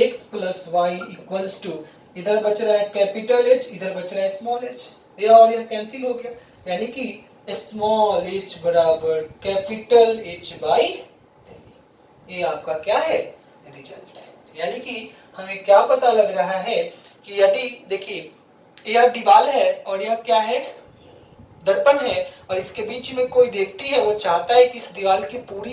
x plus y equals to, इधर बच रहा है कैपिटल H, इधर बच रहा है स्मॉल h, ये और ये कैंसिल हो गया, यानी कि स्मॉल h बराबर कैपिटल H बाई 3। ये आपका क्या है, रिजल्ट है। यानी कि हमें क्या पता लग रहा है कि यदि देखिए यह दीवार है और यह क्या है, दर्पण है, और इसके बीच में कोई व्यक्ति है, वो चाहता है कि इस दीवार की पूरी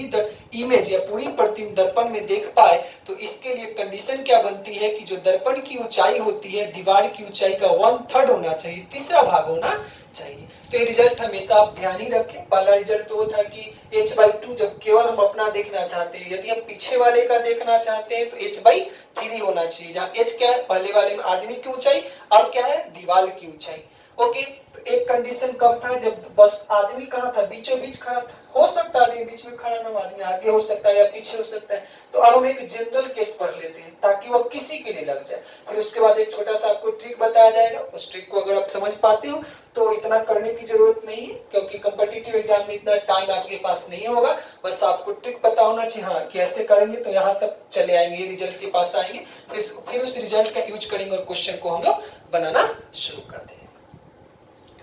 इमेज या पूरी प्रतिबिंब दर्पण में देख पाए, तो इसके लिए कंडीशन क्या बनती है कि जो दर्पण की ऊंचाई होती है दीवार की ऊंचाई का 1/3 होना चाहिए, तीसरा भाग होना चाहिए। तो ये रिजल्ट हमेशा आप ध्यान ही रखें। पहला रिजल्ट तो वो था कि h/2 जब केवल हम अपना देखना चाहते हैं, यदि हम पीछे वाले का देखना चाहते हैं तो h/3 होना चाहिए, जहाँ h क्या है, पहले वाले में आदमी की ऊंचाई, अब क्या है, दीवार की ऊंचाई। ओके, तो एक कंडीशन कब था, जब बस आदमी कहाँ था, बीचों बीच खड़ा था। हो सकता है आदमी बीच में खड़ा ना, आदमी आगे हो सकता है या पीछे हो सकता है। तो अब हम एक जनरल केस पढ़ लेते हैं ताकि वो किसी के लिए लग जाए, फिर उसके बाद एक छोटा सा आपको ट्रिक बताया जाएगा। उस ट्रिक को अगर आप समझ पाते हो तो इतना करने की जरूरत नहीं है, क्योंकि कॉम्पिटिटिव एग्जाम में इतना टाइम आपके पास नहीं होगा। बस आपको ट्रिक पता होना चाहिए, हाँ कैसे करेंगे तो यहाँ तक चले आएंगे, रिजल्ट के पास आएंगे, फिर उस रिजल्ट का यूज करेंगे और क्वेश्चन को हम लोग बनाना शुरू कर देंगे।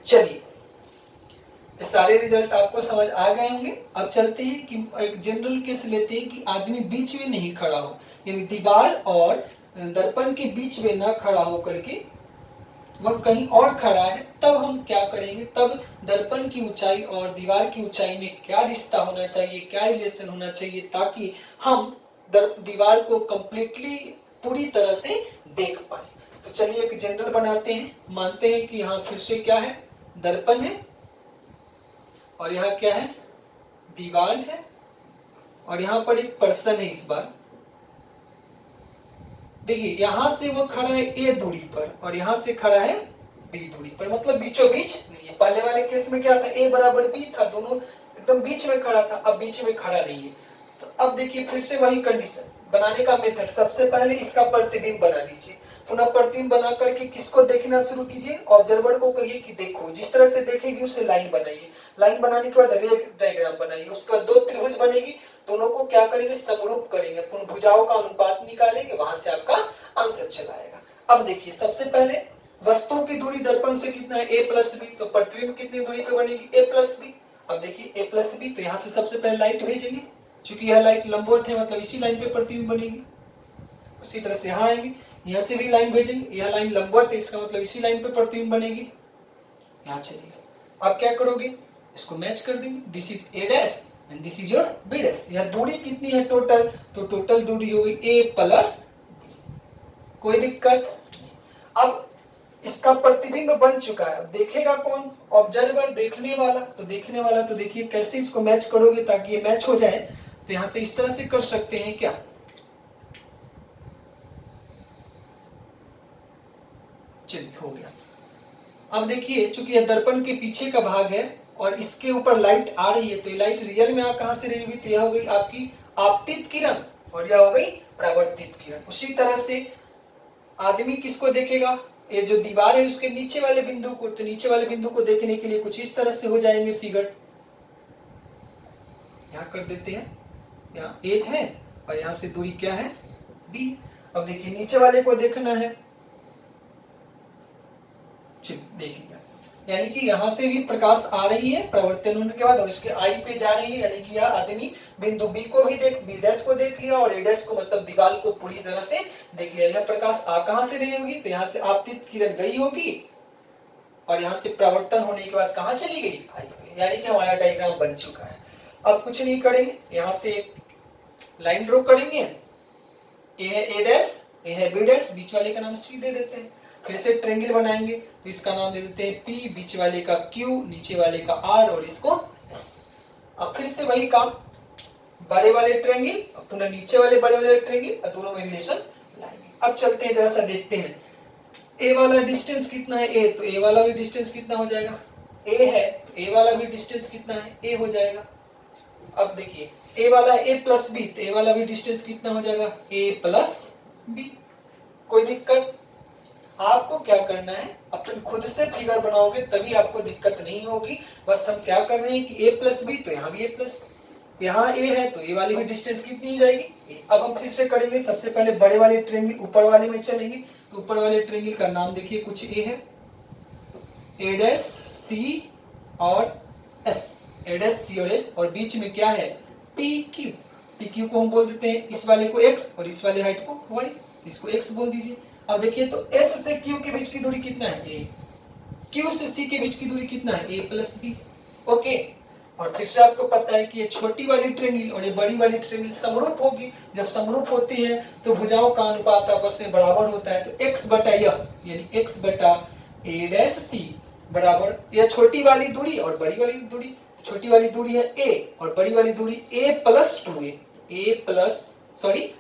चलिए, सारे रिजल्ट आपको समझ आ गए होंगे। अब चलते हैं कि एक जनरल केस लेते हैं कि आदमी बीच में नहीं खड़ा हो, यानी दीवार और दर्पण के बीच में ना खड़ा हो करके वह कहीं और खड़ा है, तब हम क्या करेंगे, तब दर्पण की ऊंचाई और दीवार की ऊंचाई में क्या रिश्ता होना चाहिए, क्या रिलेशन होना चाहिए, ताकि हम दीवार को कंप्लीटली पूरी तरह से देख पाए। तो चलिए एक जनरल बनाते हैं। मानते हैं कि यहाँ फिर से क्या है, दर्पण है, और यहाँ क्या है, दीवार है, और यहाँ पर एक पर्सन है। इस बार देखिए यहां से वो खड़ा है a दूरी पर और यहां से खड़ा है b दूरी पर, मतलब बीचों बीच नहीं है। पहले वाले केस में क्या था, a बराबर b था, दोनों एकदम बीच में खड़ा था, अब बीच में खड़ा नहीं है। तो अब देखिए फिर से वही कंडीशन बनाने का मेथड, सबसे पहले इसका प्रतिबिंब बना लीजिए। पुनः प्रतिबिंब बना करके किसको देखना शुरू कीजिए, ऑब्जर्वर को कहिए कि देखो, जिस तरह से देखेगी उससे लाइन बनाइए। लाइन बनाने के बाद रे डायग्राम बनाइए, उसके बाद दो त्रिभुज बनेगी, दोनों को क्या करेंगे, समरूप करेंगे, पुनः भुजाओं का अनुपात निकालेंगे, वहां से आपका आंसर चला आएगा। अब देखिए सबसे पहले वस्तु की दूरी दर्पण से कितना है, a प्लस बी, तो प्रतिबिंब कितनी दूरी पे बनेगी, a प्लस बी। अब देखिए a प्लस बी, तो यहाँ से सबसे पहले लाइट भेजेंगे, क्योंकि यह लाइट लंबवत है, मतलब इसी लाइन पे प्रतिबिंब बनेगी। उसी तरह से यहाँ आएंगे, यहाँ से भी लाइन भेजेंगे, यह लाइन लंबवत है, इसका मतलब इसी लाइन पे प्रतिबिंब बनेगी। यहाँ चलिए अब क्या करोगे, इसको मैच कर देंगे, this is a dash and this is your b dash. यह दूरी कितनी है टोटल, तो टोटल दूरी होगी a प्लस b। कोई दिक्कत। अब इसका प्रतिबिंब बन चुका है, अब देखेगा कौन, ऑब्जर्वर, देखने वाला। तो देखने वाला तो देखिए कैसे इसको मैच करोगे ताकि ये मैच हो जाए, तो यहां से इस तरह से कर सकते हैं क्या, चलिए हो गया। अब देखिए चूंकि यह दर्पण के पीछे का भाग है और इसके ऊपर लाइट आ रही है, तो ये लाइट रियल में कहां से रही होगी, तो यह हो गई आपकी आपतित किरण और यह हो गई परावर्तित किरण। उसी तरह से आदमी किसको देखेगा, ये जो दीवार है उसके नीचे वाले बिंदु को, तो नीचे वाले बिंदु को देखने के लिए कुछ इस तरह से हो जाएंगे फिगर। यहाँ कर देते हैं, यहाँ a है और यहाँ से दूरी क्या है, b। अब देखिए नीचे वाले को देखना है, देखिए यानी कि यहाँ से भी प्रकाश आ रही है प्रवर्तन होने के बाद और इसके आई पे जा रही है, यानी कि यह आदमी बिंदु बी को भी देख, बी डैश को देख लिया और ए डैश को, मतलब दीवार को पूरी तरह से देख लिया। यह प्रकाश आ कहां से रही होगी, तो यहाँ से आपतित किरण गई होगी और यहाँ से प्रवर्तन होने के बाद कहाँ चली गई, आई पे, यानी कि हमारा डायग्राम बन चुका है। अब कुछ नहीं करेंगे, यहाँ से एक लाइन ड्रॉ करेंगे, ए है ए डैश, ए है बी डैश, बीच वाले का नाम सी दे देते हैं। फिर से ट्रायंगल बनाएंगे, तो इसका नाम दे देते हैं P, बीच वाले का Q, नीचे वाले का R और इसको S। अब फिर से वही काम, बड़े वाले ट्रायंगल, पुनः नीचे वाले बड़े वाले ट्रायंगल, दोनों में रिलेशन लाएंगे। अब चलते हैं जरा सा देखते हैं, A वाला डिस्टेंस कितना है A, तो A वाला भी डिस्टेंस कितना हो जाएगा, A है, A वाला भी डिस्टेंस कितना है, A हो जाएगा। अब देखिए A वाला A प्लस B, तो A वाला भी डिस्टेंस कितना हो जाएगा, A प्लस B। कोई दिक्कत। आपको क्या करना है, अपन खुद से फिगर बनाओगे तभी आपको दिक्कत नहीं होगी। बस हम क्या कर रहे हैं कि a प्लस बी, तो यहाँ भी a प्लस, यहाँ ए है तो ए वाली भी डिस्टेंस कितनी हो जाएगी ए। अब हम फिर से करेंगे, सबसे पहले बड़े वाले ट्रायंगल ऊपर वाले में चलेंगे। तो ऊपर वाले ट्रायंगल का नाम देखिए, कुछ ए है, ए डैश सी और एस, ए डैश सी और एस, और बीच में क्या है पी क्यू। पी क्यू को हम बोल देते हैं इस वाले को एक्स और इस वाले हाइट को वाई, इसको एक्स बोल दीजिए। अब देखिए तो एस से क्यू के बीच की दूरी कितना है ए, क्यू से सी के बीच की दूरी कितना है ए प्लस बी। ओके, और फिर से आपको पता है कि ये छोटी वाली ट्रायंगल और ये बड़ी वाली ट्रायंगल समरूप होगी। जब समरूप होती है तो भुजाओं का अनुपात आपस में बराबर होता है। तो x बटा यह यानी x बटा a डैश c बराबर यह छोटी वाली दूरी और बड़ी वाली दूरी, छोटी वाली दूरी है a और बड़ी वाली दूरी a plus 2a, a plus sorry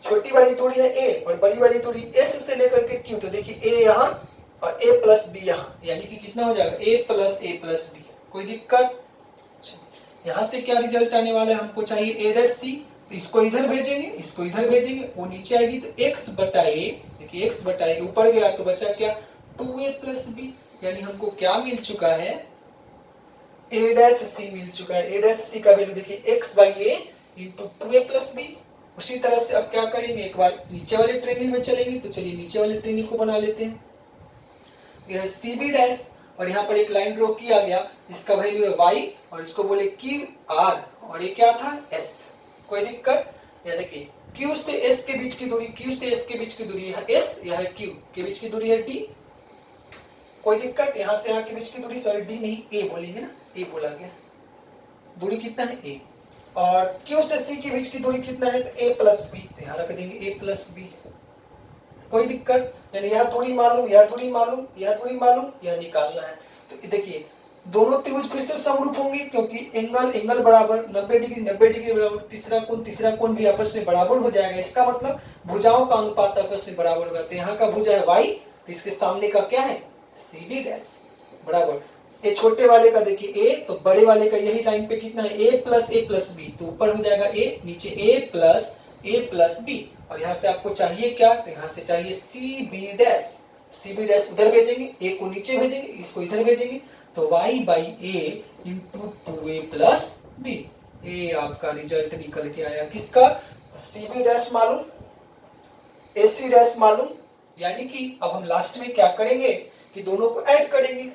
छोटी वाली दूरी है a और बड़ी वाली दूरी s से लेकर के q। तो देखिए a यहाँ और a प्लस b यहाँ, यानी कि कितना हो जाएगा a प्लस b। कोई दिक्कत? यहाँ से क्या रिजल्ट आने वाला है, हमको चाहिए a डैश c, तो इसको इधर भेजेंगे, इसको इधर भेजेंगे, वो नीचे आएगी तो x बटा a, देखिए x बटा a ऊपर गया तो बचा क्या 2a प्लस b, यानी हमको क्या मिल चुका है a डैश c मिल चुका है। a डैश c का वैल्यू देखिए x by a into 2a plus b। उसी तरह से अब क्या करेंगे, एक बार नीचे वाले ट्रायंगल में चलेंगे। तो चलिए नीचे वाले ट्रायंगल को बना लेते हैं। यह सी बी डैश और यहाँ पर एक लाइन ड्रॉ किया गया, इसका वैल्यू है y और इसको बोले क्यू आर और ये क्या था s। कोई दिक्कत? यह देखिए q से s के बीच की दूरी, q से s के बीच की दूरी है s, यह है q के बीच की दूरी है d। कोई दिक्कत? यहाँ से यहाँ के बीच की दूरी सॉरी d नहीं a बोलेंगे ना, a बोला गया। दूरी कितना है a, और q से c के बीच की दूरी कितना है तो a प्लस b, तो यहाँ रख देंगे a प्लस b। कोई दिक्कत? यानी यह दूरी मालूम, यह दूरी मालूम, यह दूरी मालूम, यह निकालना है। तो देखिए दोनों त्रिभुज फिर से समरूप होंगे क्योंकि एंगल बराबर 90 डिग्री बराबर, तीसरा कोण भी आपस में बराबर हो जाएगा। इसका मतलब भुजाओं का अनुपात आपस में बराबर होगा। तो यहाँ का भुजा है y, तो इसके सामने का क्या है सी डी डैश बराबर ये छोटे वाले का देखिए a, तो बड़े वाले का यही लाइन पे कितना है a प्लस b, तो ऊपर हो जाएगा a, नीचे a प्लस b, और यहाँ से आपको चाहिए क्या, तो यहाँ से चाहिए सी बी डैश उधर भेजेंगे, a को नीचे भेजेंगे, इसको इधर भेजेंगे, तो y by A into 2a plus b। ये आपका रिजल्ट निकल के आया किसका, सी बी डैश मालूम, ए सी डैश मालूम। यानी कि अब हम लास्ट में क्या करेंगे कि दोनों को ऐड करेंगे।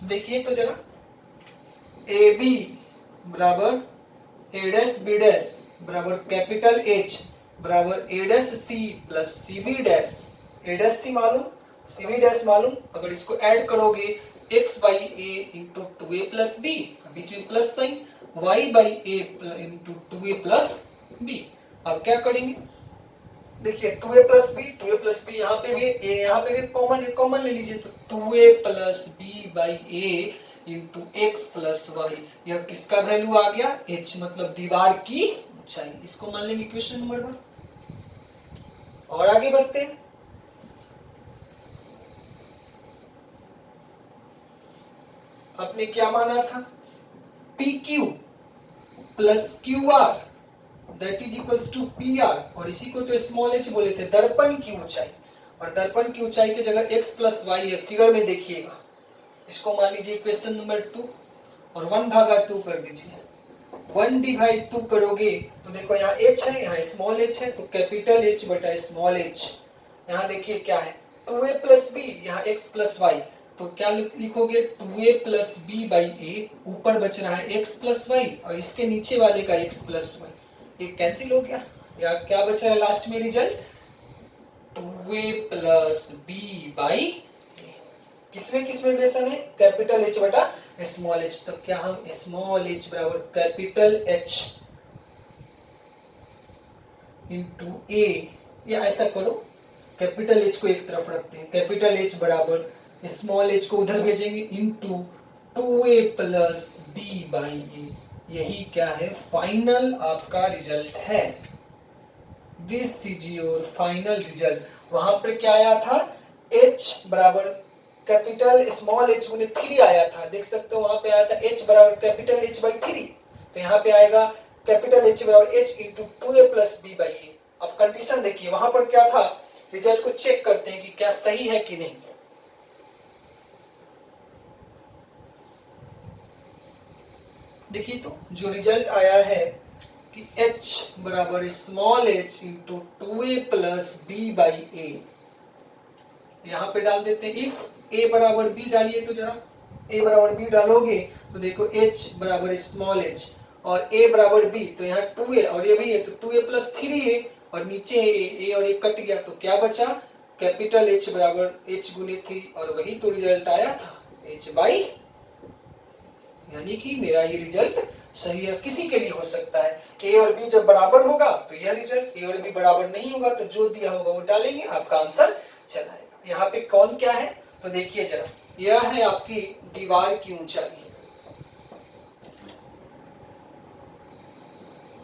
देखिए तो जरा ए बी बराबर ए डैश बी डैश बराबर कैपिटल एच बराबर A dash C plus C B dash, A dash C मालूम सी बी डैश मालूम। अगर इसको ऐड करोगे x by A into 2a plus B, बीच में plus sign, y by A into 2a plus B. अब क्या करेंगे, देखिए 2a प्लस बी यहाँ पे भी a, यहाँ पे भी कॉमन ले लीजिए, तो 2a plus B by A into x plus y, यह किसका वैल्यू आ गया h, मतलब दीवार की ऊंचाई। इसको मान लेंगे क्वेश्चन नंबर 1। और आगे बढ़ते हैं। आपने क्या माना था, p q plus q r that is equals to p r, और इसी को तो स्मॉल एच बोले थे, दर्पण की ऊंचाई। और दर्पण की ऊंचाई की जगह x प्लस वाई है, फिगर में देखिएगा। इसको मान लीजिए क्वेश्चन नंबर 2 और 1/2 कर दीजिए। 1 डिवाइड 2 करोगे तो देखो यहाँ h है, यहाँ स्मॉल h है, तो कैपिटल H बटा स्मॉल h। यहाँ देखिए क्या है 2a प्लस बी, यहाँ x प्लस वाई, तो क्या लिखोगे 2a प्लस बी बाई ए, ऊपर बच रहा है x प्लस वाई और इसके नीचे वाले का x प्लस वाई, ये कैंसिल हो गया। या क्या बच रहा है लास्ट में result 2a plus B by, किसमें रिलेशन है कैपिटल H बटा स्मॉल h। तो क्या हम स्मॉल h बराबर कैपिटल H इंटू ए, या ऐसा करो कैपिटल H को एक तरफ रखते हैं, कैपिटल H बराबर स्मॉल h को उधर भेजेंगे into 2a plus B by A. यही क्या है फाइनल आपका रिजल्ट है। This is your final result. वहां पर क्या आया था h बराबर कैपिटल स्मॉल h गुने 3 आया था, देख सकते हो वहां पे आया था h बराबर कैपिटल H बाई 3, तो यहाँ पे आएगा कैपिटल H बराबर h into 2a plus B by A. अब कंडीशन देखिए वहां पर क्या था, रिजल्ट को चेक करते हैं कि क्या सही है कि नहीं। देखिए तो जो रिजल्ट आया है कि h बराबर small h into 2a plus B by A, यहाँ पे डाल देते हैं इफ a बराबर b डालिए तो जरा a बराबर b डालोगे तो देखो h बराबर स्मॉल h और a बराबर b, तो यहाँ 2a और ये भी है तो 2a प्लस 3a और नीचे a और a कट गया तो क्या बचा, कैपिटल H बराबर h गुने 3 और वही तो रिजल्ट आया था h बाई, यानी कि मेरा ये रिजल्ट सही है। किसी के लिए हो सकता है, a और b जब बराबर होगा तो यह रिजल्ट, a और b बराबर नहीं होगा तो जो दिया होगा वो डालेंगे, आपका आंसर चला आएगा। यहाँ पे कौन क्या है तो देखिए जरा, यह है आपकी दीवार की ऊंचाई,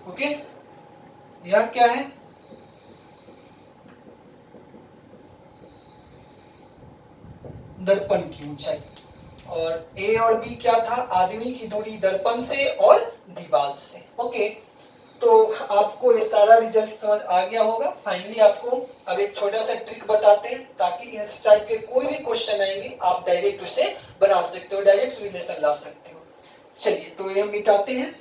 ओके, यह क्या है, दर्पण की ऊंचाई, और ए और बी क्या था, आदमी की दूरी दर्पण से और दीवार से, ओके। तो आपको ये सारा रिजल्ट समझ आ गया होगा। फाइनली आपको अब एक छोटा सा ट्रिक बताते हैं ताकि इस टाइप के कोई भी क्वेश्चन आएंगे आप डायरेक्ट उसे बना सकते हो, डायरेक्ट रिलेशन ला सकते हो। चलिए तो ये हम मिटाते हैं।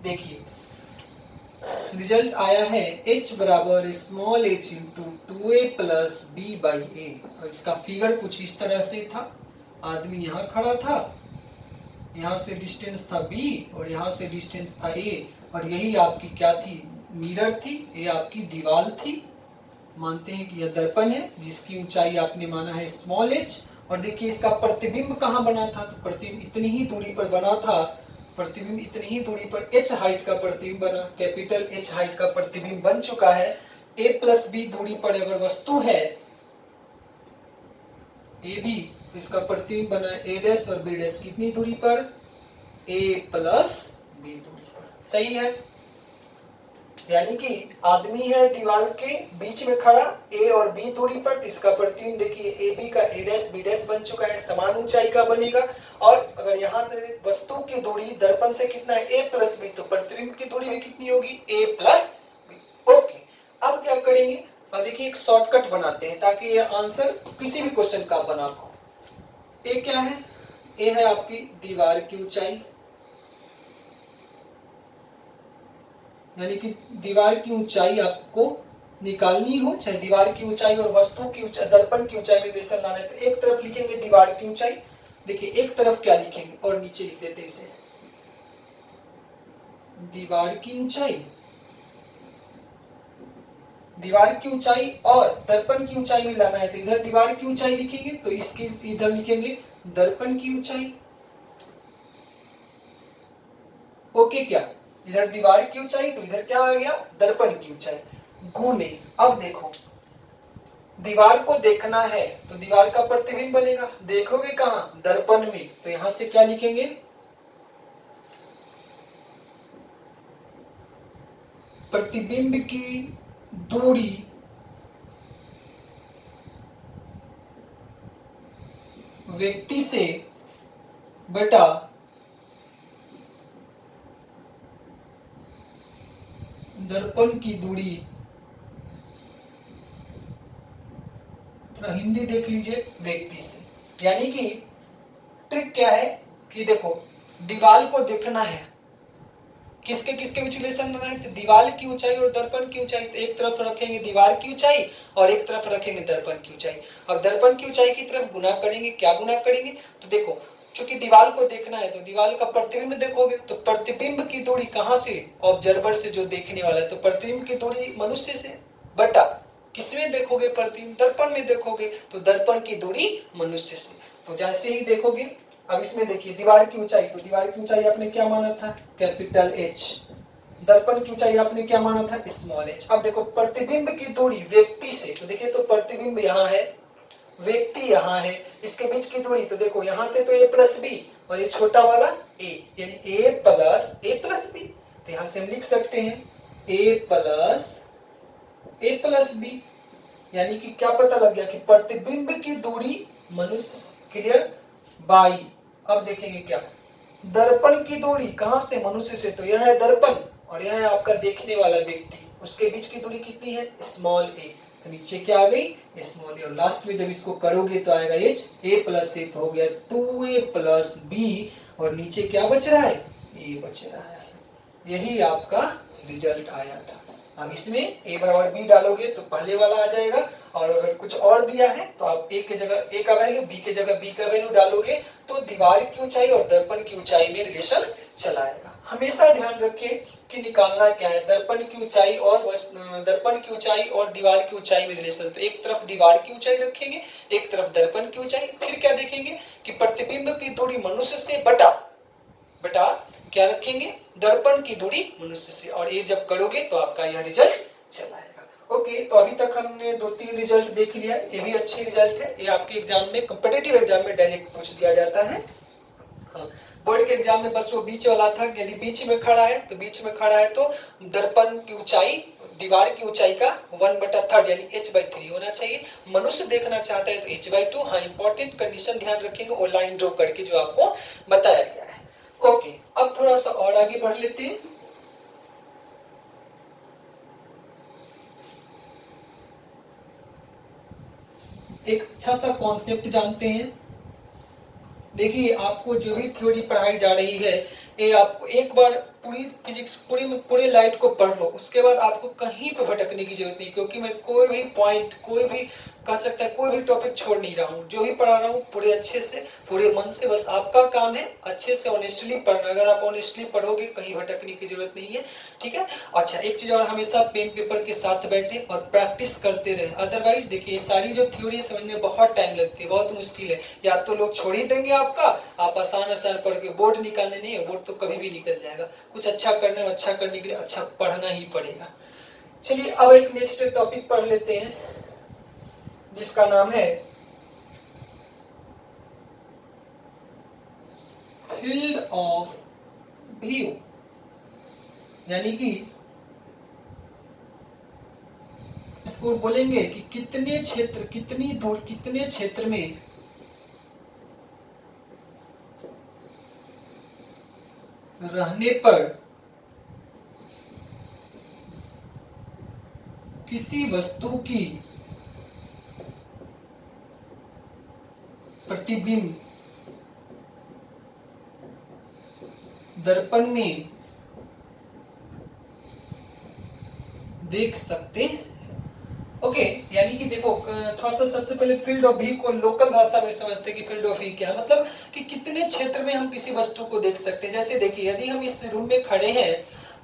देखिए रिजल्ट आया है h बराबर small h into 2a plus B by A, और इसका फिगर कुछ इस तरह से था, आदमी यहाँ खड़ा था, यहाँ से डिस्टेंस था b और यहाँ से डिस्टेंस था a, और यही आपकी क्या थी, मिरर थी, ये आपकी दीवार थी। मानते हैं कि यह दर्पण है जिसकी ऊंचाई आपने माना है स्मॉल h, और देखिए इसका प्रतिबिंब कहाँ बना था, तो प्रतिबिंब इतनी ही दूरी पर बना था, प्रतिबिंब इतनी ही दूरी पर h हाइट का प्रतिबिंब बना, कैपिटल H हाइट का प्रतिबिंब बन चुका है। a प्लस b दूरी पर अगर वस्तु है ए बी, तो इसका प्रतिबिंब बना है a डैश और b डैश कितनी दूरी पर, a प्लस b दूरी पर, सही है। यानी कि आदमी है दीवार के बीच में खड़ा a और b दूरी पर, इसका प्रतिबिंब देखिए ए बी का a डैश b डैश बन चुका है, समान ऊंचाई का बनेगा। और अगर यहाँ से वस्तु की दूरी दर्पण से कितना है a प्लस बी, तो प्रतिबिंब की दूरी भी कितनी होगी a प्लस बी, ओके। अब क्या करेंगे, अब देखिए एक शॉर्टकट बनाते हैं ताकि ये आंसर किसी भी क्वेश्चन का बना पाओ। ए क्या है, ए है आपकी दीवार की ऊंचाई, यानी कि दीवार की ऊंचाई आपको निकालनी हो, चाहे दीवार की ऊंचाई और वस्तु की ऊंचाई, दर्पण की ऊंचाई में रिलेशन लाना है तो एक तरफ लिखेंगे दीवार की ऊंचाई, देखिए एक तरफ क्या लिखेंगे और नीचे लिख देते इसे दीवार की ऊंचाई, दीवार की ऊंचाई और दर्पण की ऊंचाई में लाना है तो इधर दीवार की ऊंचाई लिखेंगे तो इसकी इधर लिखेंगे दर्पण की ऊंचाई, ओके। क्या इधर दीवार की ऊंचाई तो इधर क्या आ गया, दर्पण की ऊंचाई गुने, अब देखो दीवार को देखना है तो दीवार का प्रतिबिंब बनेगा, देखोगे कहां, दर्पण में, तो यहां से क्या लिखेंगे, प्रतिबिंब की दूरी व्यक्ति से बटा दर्पण की दूरी, हिंदी देख लीजिए, व्यक्ति से। यानी कि ट्रिक क्या है कि देखो दीवार को देखना है, किसके किसके बीच रिलेशन बना है, तो दीवार की ऊंचाई और दर्पण की ऊंचाई, तो एक तरफ रखेंगे दीवार की ऊंचाई और एक तरफ रखेंगे दर्पण की ऊंचाई। अब दर्पण की ऊंचाई की तरफ गुना करेंगे, क्या गुना करेंगे, तो देखो चूंकि दीवार को देखना है तो दीवार का प्रतिबिंब देखोगे तो प्रतिबिंब की दूरी कहां से, ऑब्जर्वर से जो देखने वाला है, तो प्रतिबिंब की दूरी मनुष्य से बटा किसमें देखोगे, प्रतिबिंब दर्पण में देखोगे तो दर्पण की दूरी मनुष्य से। तो जैसे ही देखोगे, अब इसमें देखिए दीवार की ऊंचाई, तो दीवार की ऊंचाई आपने क्या माना था, कैपिटल H, दर्पण की ऊंचाई आपने क्या माना था, स्मॉल h। अब देखो प्रतिबिंब की दूरी व्यक्ति से, तो देखिए तो प्रतिबिंब यहाँ है, व्यक्ति यहाँ है, इसके बीच की दूरी तो देखो यहाँ से तो a प्लस बी और ये छोटा वाला a, यानी a प्लस बी, तो यहाँ से हम लिख सकते हैं a प्लस बी, यानी कि क्या पता लग गया कि प्रतिबिंब की दूरी मनुष्य, क्लियर, बाई। अब देखेंगे क्या, दर्पण की दूरी कहां से, मनुष्य से, तो यह है दर्पण और यह है आपका देखने वाला व्यक्ति, उसके बीच की दूरी कितनी है, स्मॉल ए, तो नीचे क्या आ गई, स्मॉल ए, और लास्ट में जब इसको करोगे तो आएगा एच, ए प्लस ए, तो हो गया 2a प्लस बी, और नीचे क्या बच रहा है, ए बच रहा है। यही आपका रिजल्ट आया था। अब इसमें a बराबर b डालोगे तो पहले वाला आ जाएगा, और अगर कुछ और दिया है तो आप a के जगह a का वैल्यू, b के जगह b का वैल्यू डालोगे तो दीवार की ऊंचाई और दर्पण की ऊंचाई में रिलेशन चला आएगा। हमेशा ध्यान रखिए कि निकालना क्या है, दर्पण की ऊंचाई और दीवार की ऊंचाई में रिलेशन। तो एक तरफ दीवार की ऊंचाई रखेंगे, एक तरफ दर्पण की ऊंचाई, फिर क्या देखेंगे कि प्रतिबिंब की दूरी मनुष्य से बटा क्या रखेंगे, दर्पण की दूरी मनुष्य से, और ये जब करोगे तो आपका यह रिजल्ट चला आएगा। ओके, तो अभी तक हमने 2-3 रिजल्ट देख लिया, ये भी अच्छी रिजल्ट है, ये आपके एग्जाम में, कॉम्पिटिटिव एग्जाम में डायरेक्ट पूछ दिया जाता है। हाँ, बोर्ड के एग्जाम में बस वो बीच वाला था, यदि बीच में खड़ा है तो दर्पण की ऊंचाई दीवार की ऊंचाई का 1/3 यानी h/3 होना चाहिए। मनुष्य देखना चाहता है तो h/2। हाँ, इंपॉर्टेंट कंडीशन ध्यान रखेंगे, वो लाइन ड्रॉ करके जो आपको बताया गया है। ओके, अब थोड़ा सा और आगे बढ़ लेते हैं। एक अच्छा सा कॉन्सेप्ट जानते हैं। देखिए, आपको जो भी थ्योरी पढ़ाई जा रही है, ये आपको एक बार पूरी फिजिक्स पूरे लाइट को पढ़ लो, उसके बाद आपको कहीं पे भटकने की जरूरत नहीं, क्योंकि मैं कोई भी पॉइंट, कोई भी कह सकता है, कोई भी टॉपिक छोड़ नहीं रहा हूँ। जो भी पढ़ा रहा हूँ पूरे अच्छे से, पूरे मन से, बस आपका काम है अच्छे से ऑनेस्टली पढ़ना। अगर आप ऑनेस्टली पढ़ोगे कहीं भटकने की जरूरत नहीं है, ठीक है। अच्छा, एक चीज और, हमेशा पेन पेपर के साथ बैठे और प्रैक्टिस करते रहे। अदरवाइज देखिए, सारी जो थ्योरी समझने में बहुत टाइम लगती है, बहुत मुश्किल है। या तो लोग छोड़ ही देंगे आपका, आप आसान पढ़ के बोर्ड निकालने नहीं है, बोर्ड तो कभी भी निकल जाएगा। कुछ अच्छा करने में, अच्छा करने के लिए अच्छा पढ़ना ही पड़ेगा। चलिए, अब एक नेक्स्ट टॉपिक पढ़ लेते हैं, जिसका नाम है फील्ड ऑफ व्यू, यानी कि इसको बोलेंगे कि कितने क्षेत्र में रहने पर किसी वस्तु की प्रतिबिंब दर्पण में देख सकते हैं। ओके, यानी कि देखो, थोड़ा सा सबसे पहले फील्ड ऑफ व्यू को लोकल भाषा में समझते कि फील्ड ऑफ व्यू क्या है, मतलब कि कितने क्षेत्र में हम किसी वस्तु को देख सकते हैं। जैसे देखिए, यदि हम इस रूम में खड़े हैं,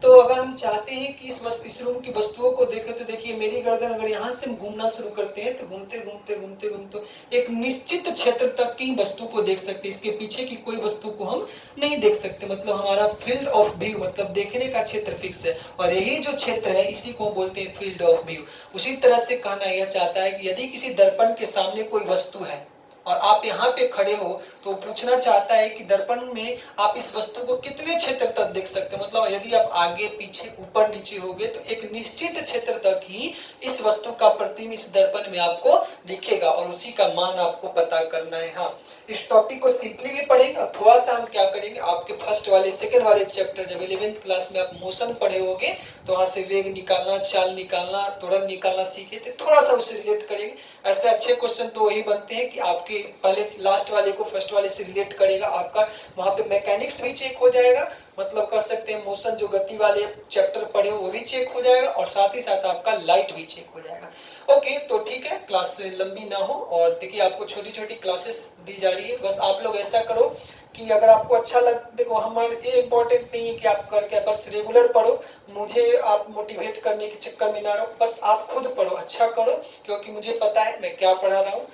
तो अगर हम चाहते हैं कि इस रूम की वस्तुओं को देखें, तो देखिए मेरी गर्दन अगर यहाँ से हम घूमना शुरू करते हैं, तो घूमते घूमते घूमते घूमते एक निश्चित क्षेत्र तक की वस्तु को देख सकते हैं। इसके पीछे की कोई वस्तु को हम नहीं देख सकते। मतलब हमारा फील्ड ऑफ व्यू, मतलब देखने का क्षेत्र फिक्स है, और यही जो क्षेत्र है इसी को बोलते हैं फील्ड ऑफ व्यू। उसी तरह से कहना यह चाहता है कि यदि किसी दर्पण के सामने कोई वस्तु है और आप यहाँ पे खड़े हो, तो पूछना चाहता है कि दर्पण में आप इस वस्तु को कितने क्षेत्र तक देख सकते हो। मतलब यदि आप आगे पीछे ऊपर नीचे होगे, तो एक निश्चित क्षेत्र तक ही इस वस्तु का प्रतिबिंब इस दर्पण में आपको दिखेगा, और उसी का मान आपको पता करना है। हाँ, इस टॉपिक को सिंपली भी पढ़ेंगे, थोड़ा सा हम क्या करेंगे, आपके फर्स्ट वाले सेकंड वाले चैप्टर, जब 11th क्लास में आप मोशन पढ़े होगे, तो वहां से वेग निकालना, चाल निकालना, त्वरण निकालना सीखे थे, थोड़ा सा उससे रिलेट करेंगे। ऐसे अच्छे क्वेश्चन तो वही बनते हैं कि आपके पहले लास्ट वाले को फर्स्ट वाले से रिलेट करेगा। आपका वहां पे मैकेनिक्स भी चेक हो जाएगा, मतलब कह सकते हैं मोशन, जो गति वाले चैप्टर पढ़े वो भी चेक हो जाएगा, और साथ ही साथ आपका लाइट भी चेक हो जाएगा। ओके, तो ठीक है, क्लास लंबी ना हो, और देखिए आपको छोटी छोटी क्लासेस दी जा रही है। बस आप लोग ऐसा करो कि अगर आपको अच्छा लग, देखो हमारे ये इंपॉर्टेंट नहीं है कि आप करके बस रेगुलर पढ़ो, मुझे आप मोटिवेट करने के चक्कर में ना रहो, बस आप खुद पढ़ो, अच्छा करो, क्योंकि मुझे पता है मैं क्या पढ़ा रहा हूँ।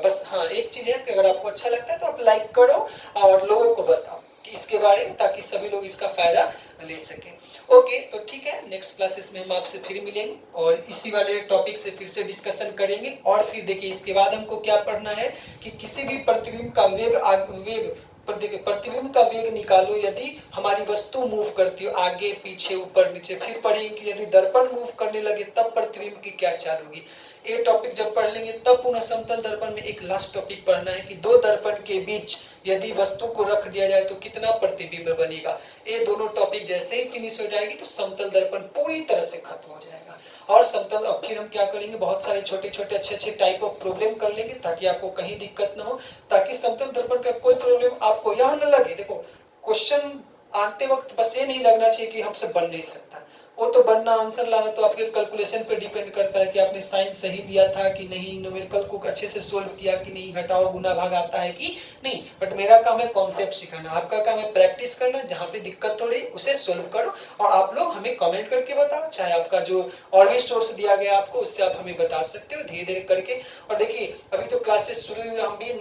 बस हाँ, एक चीज है कि अगर आपको अच्छा लगता है तो आप लाइक करो और लोगों को बताओ कि इसके बारे में, ताकि सभी लोग इसका फायदा ले सकें। ओके, तो ठीक है, नेक्स्ट क्लासेस में हम आपसे फिर मिलेंगे और इसी वाले टॉपिक से फिर से डिस्कशन करेंगे। और फिर देखिए, इसके बाद हमको क्या पढ़ना है कि किसी भी प्रतिबिंब का वेग देखिए प्रतिबिंब का वेग निकालो यदि हमारी वस्तु मूव करती हो आगे पीछे ऊपर नीचे। फिर पढ़ेंगे कि यदि दर्पण मूव करने लगे तब प्रतिबिंब की क्या चाल होगी। ये टॉपिक जब पढ़ लेंगे तब पुनः समतल दर्पण में एक लास्ट टॉपिक पढ़ना है कि दो दर्पण के बीच यदि वस्तु को रख दिया जाए तो कितना प्रतिबिंब बनेगा। ये दोनों टॉपिक जैसे ही फिनिश हो जाएगी तो समतल दर्पण पूरी तरह से खत्म हो जाएगा। और समतल अब फिर हम क्या करेंगे, बहुत सारे छोटे छोटे अच्छे टाइप ऑफ प्रॉब्लम कर लेंगे ताकि आपको कहीं दिक्कत ना हो, ताकि समतल दर्पण का कोई प्रॉब्लम आपको यहाँ न लगे। देखो क्वेश्चन आते वक्त बस ये नहीं लगना चाहिए कि हमसे बन नहीं सकता, वो तो बनना आंसर लाना तो आपके कैलकुलेशन पे डिपेंड करता है कि आपने साइंस सही दिया था कि नहीं, न्यूमेरिकल को अच्छे से सोल्व किया कि नहीं, घटाओ गुना भाग आता है कि नहीं। बट मेरा काम है कॉन्सेप्ट सिखाना, आपका काम है प्रैक्टिस करना। जहाँ पे दिक्कत हो रही उसे सोल्व करो और आप लोग हमें कमेंट करके बताओ, चाहे आपका जो और भी सोर्स दिया गया आपको उससे आप हमें बता सकते हो धीरे धीरे करके। और देखिए अभी तो क्लासेस शुरू हुई, हम भी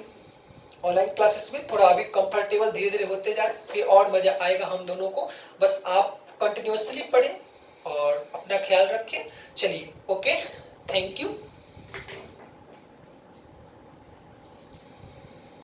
ऑनलाइन क्लासेस में थोड़ा अभी कंफर्टेबल धीरे धीरे होते जा रहे हैं, फिर और मजा आएगा हम दोनों को। बस आप कंटिन्यूअसली पढ़ें और अपना ख्याल रखें। चलिए ओके, थैंक यू।